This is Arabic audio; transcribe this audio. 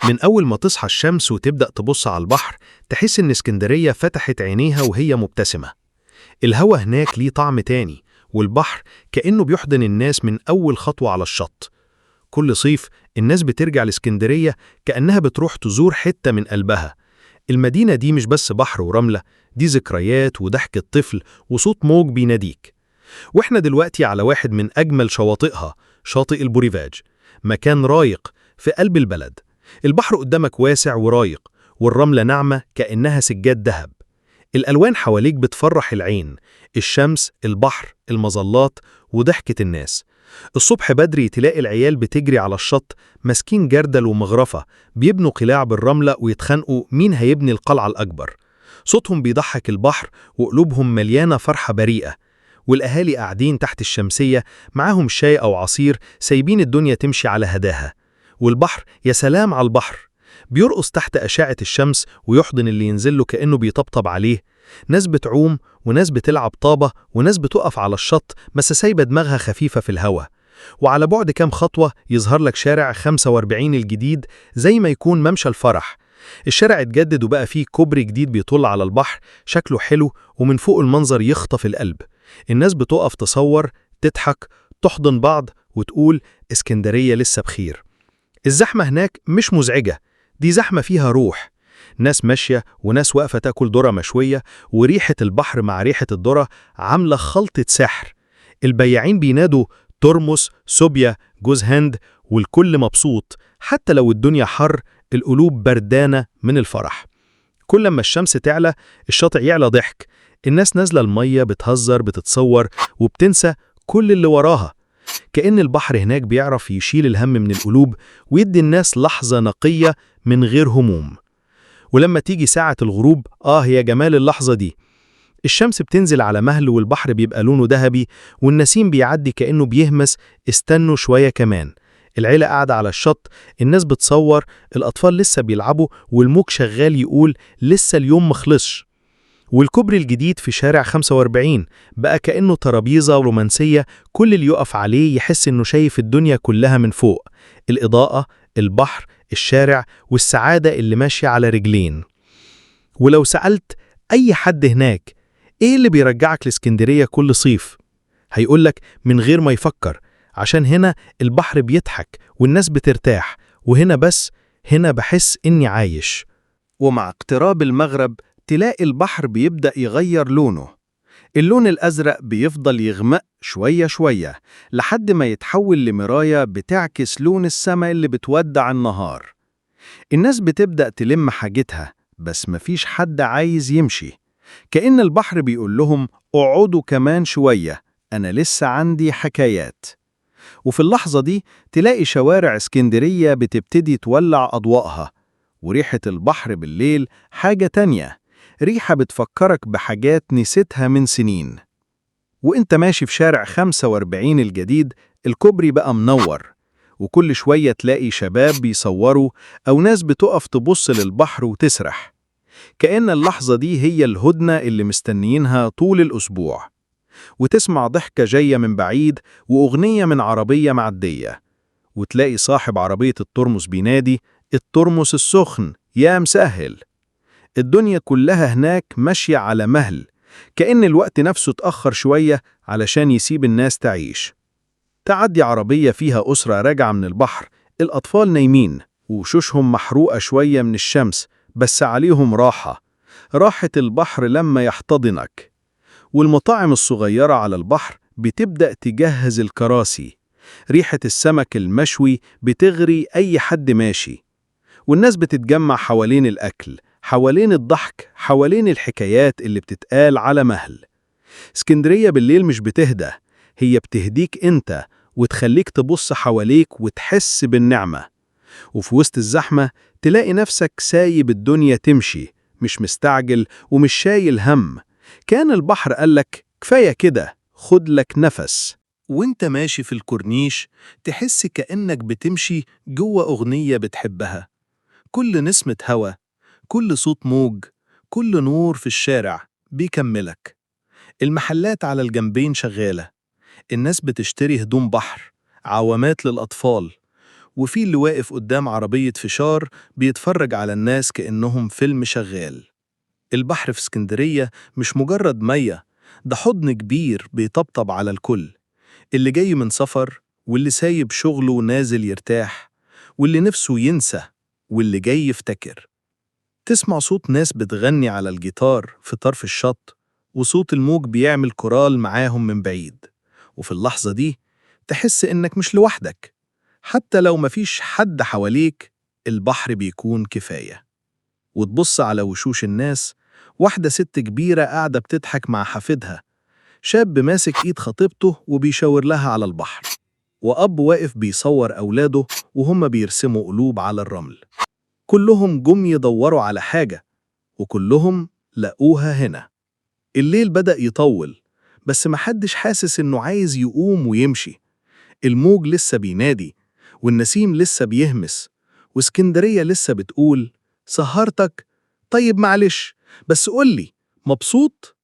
من أول ما تصحى الشمس وتبدأ تبص على البحر تحس إن اسكندرية فتحت عينيها وهي مبتسمة. الهوا هناك ليه طعم تاني، والبحر كأنه بيحضن الناس من أول خطوة على الشط. كل صيف الناس بترجع لاسكندرية كأنها بتروح تزور حتة من قلبها. المدينة دي مش بس بحر ورملة، دي ذكريات وضحك الطفل وصوت موج بيناديك. واحنا دلوقتي على واحد من أجمل شواطئها، شاطئ البوريفاج، مكان رايق في قلب البلد. البحر قدامك واسع ورايق، والرملة ناعمة كأنها سجاد ذهب. الألوان حواليك بتفرح العين، الشمس، البحر، المظلات، وضحكة الناس. الصبح بدري تلاقي العيال بتجري على الشط ماسكين جردل ومغرفة، بيبنوا قلاع بالرملة ويتخانقوا مين هيبني القلعة الأكبر. صوتهم بيضحك البحر وقلوبهم مليانة فرحة بريئة. والأهالي قاعدين تحت الشمسية معاهم شاي أو عصير، سايبين الدنيا تمشي على هداها. والبحر، يا سلام على البحر، بيرقص تحت أشعة الشمس ويحضن اللي ينزل له كأنه بيطبطب عليه. ناس بتعوم وناس بتلعب طابة وناس بتقف على الشط بس سايبة دماغها خفيفة في الهوا. وعلى بعد كام خطوة يظهر لك شارع 45 الجديد، زي ما يكون ممشى الفرح. الشارع اتجدد وبقى فيه كوبري جديد بيطل على البحر، شكله حلو ومن فوق المنظر يخطف القلب. الناس بتقف تصور، تضحك، تحضن بعض وتقول اسكندرية لسه بخير. الزحمة هناك مش مزعجة، دي زحمة فيها روح. ناس ماشية وناس واقفة تاكل ذرة مشوية، وريحة البحر مع ريحة الذرة عاملة خلطة سحر. البياعين بينادوا ترمس، سوبيا، جوز هند، والكل مبسوط. حتى لو الدنيا حر، القلوب بردانة من الفرح. كل ما الشمس تعلى الشاطئ يعلى ضحك. الناس نازلة المية بتهزر بتتصور وبتنسى كل اللي وراها. كأن البحر هناك بيعرف يشيل الهم من القلوب ويدي الناس لحظة نقية من غير هموم. ولما تيجي ساعة الغروب، يا جمال اللحظة دي. الشمس بتنزل على مهل والبحر بيبقى لونه ذهبي، والنسيم بيعدي كأنه بيهمس استنوا شوية كمان. العيلة قاعدة على الشط، الناس بتصور، الأطفال لسه بيلعبوا، والموج شغال يقول لسه اليوم مخلصش. والكوبري الجديد في شارع 45 بقى كأنه ترابيزة رومانسية، كل اللي يقف عليه يحس إنه شايف الدنيا كلها من فوق. الإضاءة، البحر، الشارع، والسعادة اللي ماشية على رجلين. ولو سألت أي حد هناك إيه اللي بيرجعك لإسكندرية كل صيف، هيقولك من غير ما يفكر، عشان هنا البحر بيضحك والناس بترتاح، وهنا بس هنا بحس إني عايش. ومع اقتراب المغرب تلاقي البحر بيبدأ يغير لونه. اللون الأزرق بيفضل يغمق شوية شوية لحد ما يتحول لمراية بتعكس لون السماء اللي بتودع النهار. الناس بتبدأ تلم حاجتها بس مفيش حد عايز يمشي، كأن البحر بيقول لهم اقعدوا كمان شوية، أنا لسه عندي حكايات. وفي اللحظة دي تلاقي شوارع اسكندرية بتبتدي تولع أضواءها، وريحة البحر بالليل حاجة تانية، ريحة بتفكرك بحاجات نسيتها من سنين. وانت ماشي في شارع 45 الجديد، الكوبري بقى منور، وكل شوية تلاقي شباب بيصوروا أو ناس بتقف تبص للبحر وتسرح، كأن اللحظة دي هي الهدنة اللي مستنيينها طول الأسبوع. وتسمع ضحكة جاية من بعيد وأغنية من عربية معدية، وتلاقي صاحب عربية الترمس بينادي الترمس السخن يا مسهل. الدنيا كلها هناك ماشية على مهل، كأن الوقت نفسه اتأخر شوية علشان يسيب الناس تعيش. تعدي عربية فيها أسرة راجعة من البحر، الأطفال نايمين وشوشهم محروقة شوية من الشمس، بس عليهم راحة البحر لما يحتضنك. والمطاعم الصغيرة على البحر بتبدأ تجهز الكراسي، ريحة السمك المشوي بتغري أي حد ماشي. والناس بتتجمع حوالين الأكل، حوالين الضحك، حوالين الحكايات اللي بتتقال على مهل. اسكندرية بالليل مش بتهدى، هي بتهديك انت وتخليك تبص حواليك وتحس بالنعمة. وفي وسط الزحمة تلاقي نفسك سايب الدنيا تمشي، مش مستعجل ومش شايل هم. كان البحر قالك كفاية كده، خد لك نفس. وانت ماشي في الكورنيش تحس كأنك بتمشي جوه أغنية بتحبها. كل نسمة هوا، كل صوت موج، كل نور في الشارع بيكملك. المحلات على الجنبين شغالة، الناس بتشتري هدوم بحر، عوامات للأطفال، وفي اللي واقف قدام عربية فشار بيتفرج على الناس كأنهم فيلم شغال. البحر في اسكندرية مش مجرد مية، ده حضن كبير بيطبطب على الكل، اللي جاي من سفر واللي سايب شغله ونازل يرتاح واللي نفسه ينسى واللي جاي يفتكر. تسمع صوت ناس بتغني على الجيتار في طرف الشط، وصوت الموج بيعمل كورال معاهم من بعيد، وفي اللحظة دي تحس إنك مش لوحدك. حتى لو مفيش حد حواليك، البحر بيكون كفاية. وتبص على وشوش الناس، واحدة ست كبيرة قاعدة بتضحك مع حفيدها، شاب ماسك إيد خطيبته وبيشاور لها على البحر، وأب واقف بيصور أولاده وهم بيرسموا قلوب على الرمل. كلهم جم يدوروا على حاجة، وكلهم لقوها هنا. الليل بدأ يطول، بس محدش حاسس إنه عايز يقوم ويمشي. الموج لسه بينادي، والنسيم لسه بيهمس، واسكندرية لسه بتقول: سهرتك؟ طيب معلش، بس قولي، مبسوط؟